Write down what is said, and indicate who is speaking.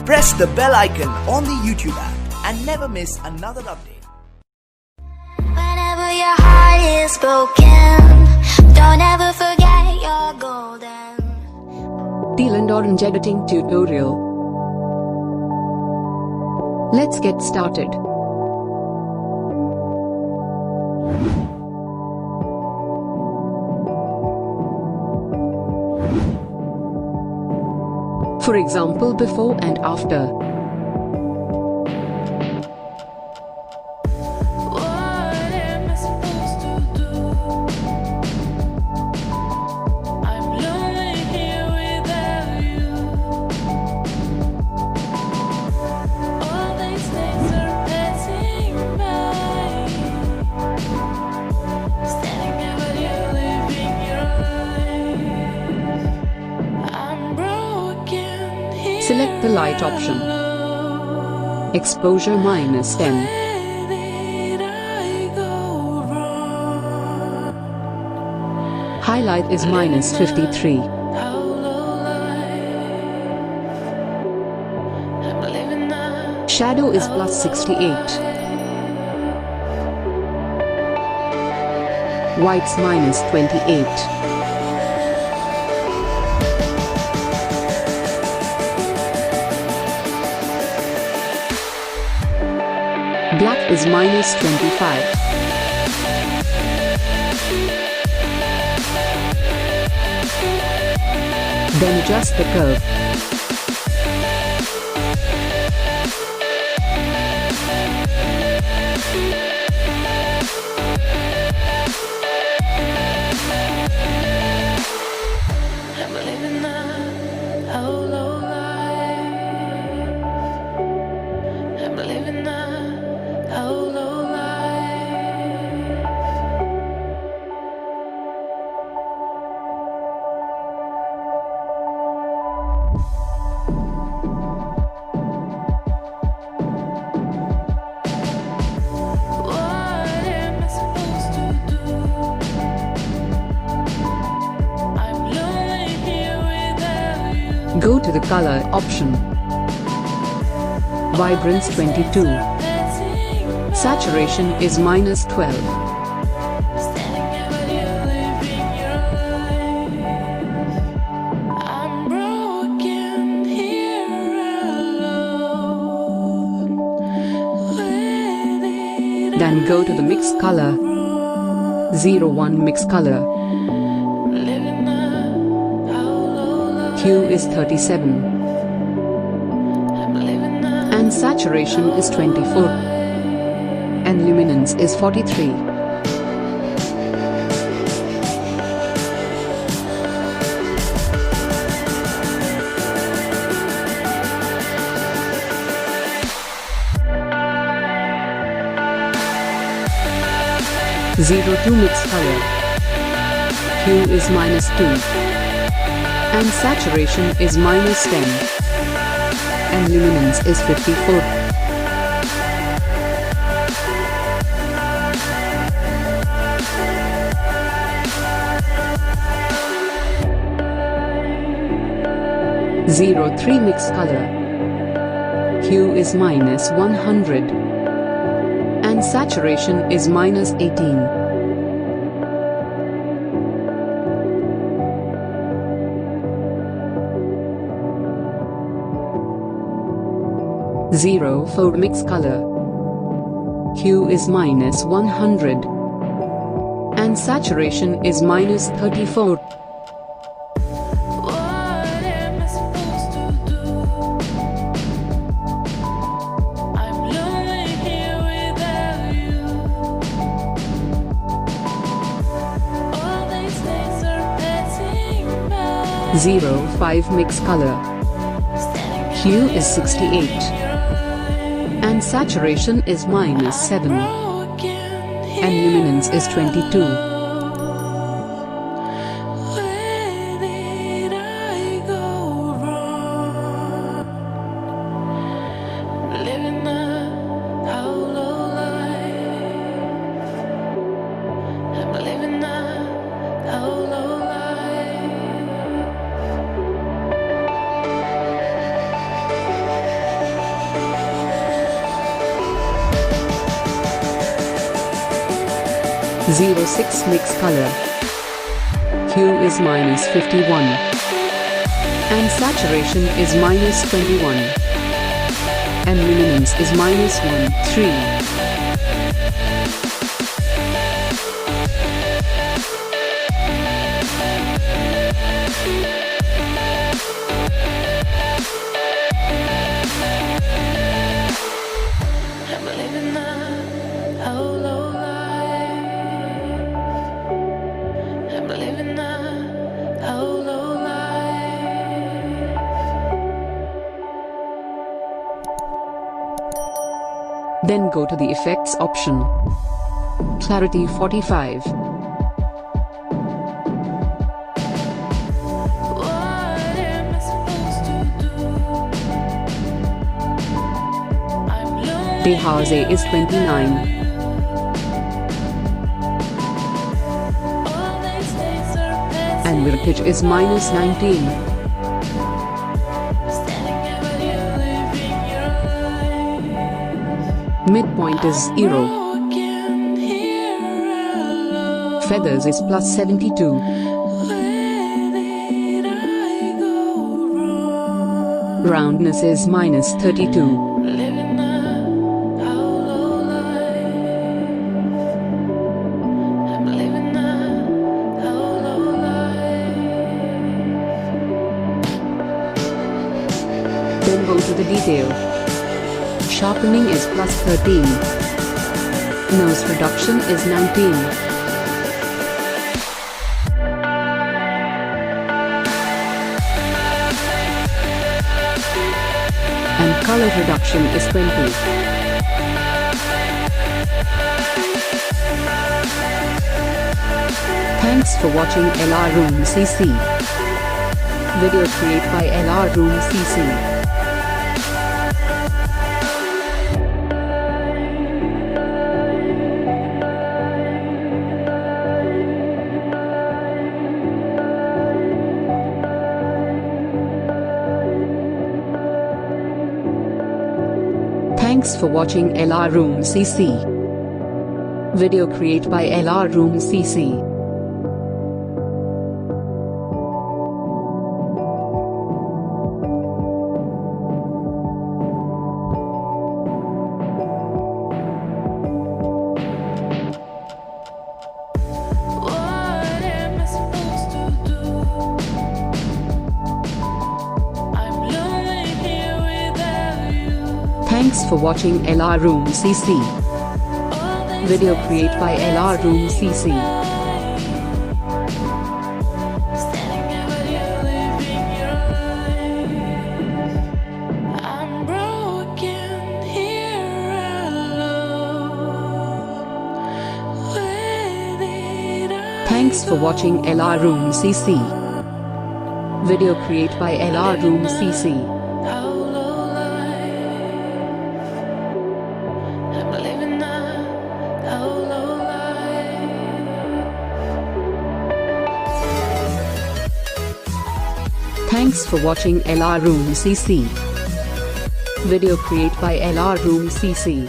Speaker 1: Press the bell icon on the YouTube app and never miss another update.
Speaker 2: Whenever your heart is broken, don't ever forget you're golden.
Speaker 3: Teal and Orange editing tutorial. Let's get started. For example, before and after.
Speaker 2: What am I supposed to do? I'm lonely here without you. All these days are passing by, staring at what you're living your life. I'm broken here.
Speaker 3: Select the light option. Exposure minus 10.
Speaker 2: Where did I go wrong?
Speaker 3: Highlight is minus 53.
Speaker 2: How low life I'm living now.
Speaker 3: Shadow is plus 68. Whites minus 28. Black is minus 25. Then adjust the curve.
Speaker 2: I'm living now. How low life I'm living now. How low life. What am I supposed to do? I'm lonely here without you.
Speaker 3: Go to the color option. Vibrance 22. Saturation is minus 12.
Speaker 2: Standing at what you're living your life. I'm broken here alone. Where did
Speaker 3: Then go to the mix color. 01 mix color.
Speaker 2: living now? How low
Speaker 3: Hue is 37.
Speaker 2: I'm living now.
Speaker 3: And saturation is 24. And luminance is 43. (02) mix color. Hue is minus 2. And saturation is minus 10. And luminance is 54. (03) mix color. Hue is minus 100. And saturation is minus 18. (04) mix color. Hue is minus 100. And saturation is minus 34.
Speaker 2: What am I supposed to do? I'm lonely here without you. All these days are passing by.
Speaker 3: 05 mix color. Hue is 68. And saturation is minus 7. And luminance is 22.
Speaker 2: Where did I go wrong? Living now, how low life I'm living now, how low life.
Speaker 3: 01 06 mix color. Hue is -51. And saturation is -21. And luminance is -13.
Speaker 2: I'm living a hollow life. I'm living a hollow life.
Speaker 3: Then go to the effects option. Clarity 45.
Speaker 2: What am I supposed to do? I'm lonely.
Speaker 3: Dehaze is 29.
Speaker 2: All these days are passing.
Speaker 3: And Virtage is -19.
Speaker 2: Standing over you, living your life.
Speaker 3: Midpoint is 0.
Speaker 2: Broken here alone.
Speaker 3: Feathers is +72.
Speaker 2: Where did I go wrong?
Speaker 3: Roundness is -32.
Speaker 2: Living a hollow life. I'm living a hollow life.
Speaker 3: Then go to the detail. Sharpening is +13. Nose reduction is 19. And color reduction is 20. Thanks for watching LR Room CC. Video created by LR Room CC. Thanks for watching LR Room CC. Video created by LR Room CC.
Speaker 2: What am I supposed to do? I'm lonely here without you.
Speaker 3: Thanks for watching LR Room CC.
Speaker 2: All these
Speaker 3: Video
Speaker 2: days
Speaker 3: created by
Speaker 2: are
Speaker 3: LR Room CC.
Speaker 2: Standing over you, living your life. I'm broken here alone. Where did I
Speaker 3: Thanks for watching LR Room CC. Video created by LR Room CC.
Speaker 2: hollow life? I'm living a hollow life.
Speaker 3: Thanks for watching LR Room CC. Video created by LR Room CC.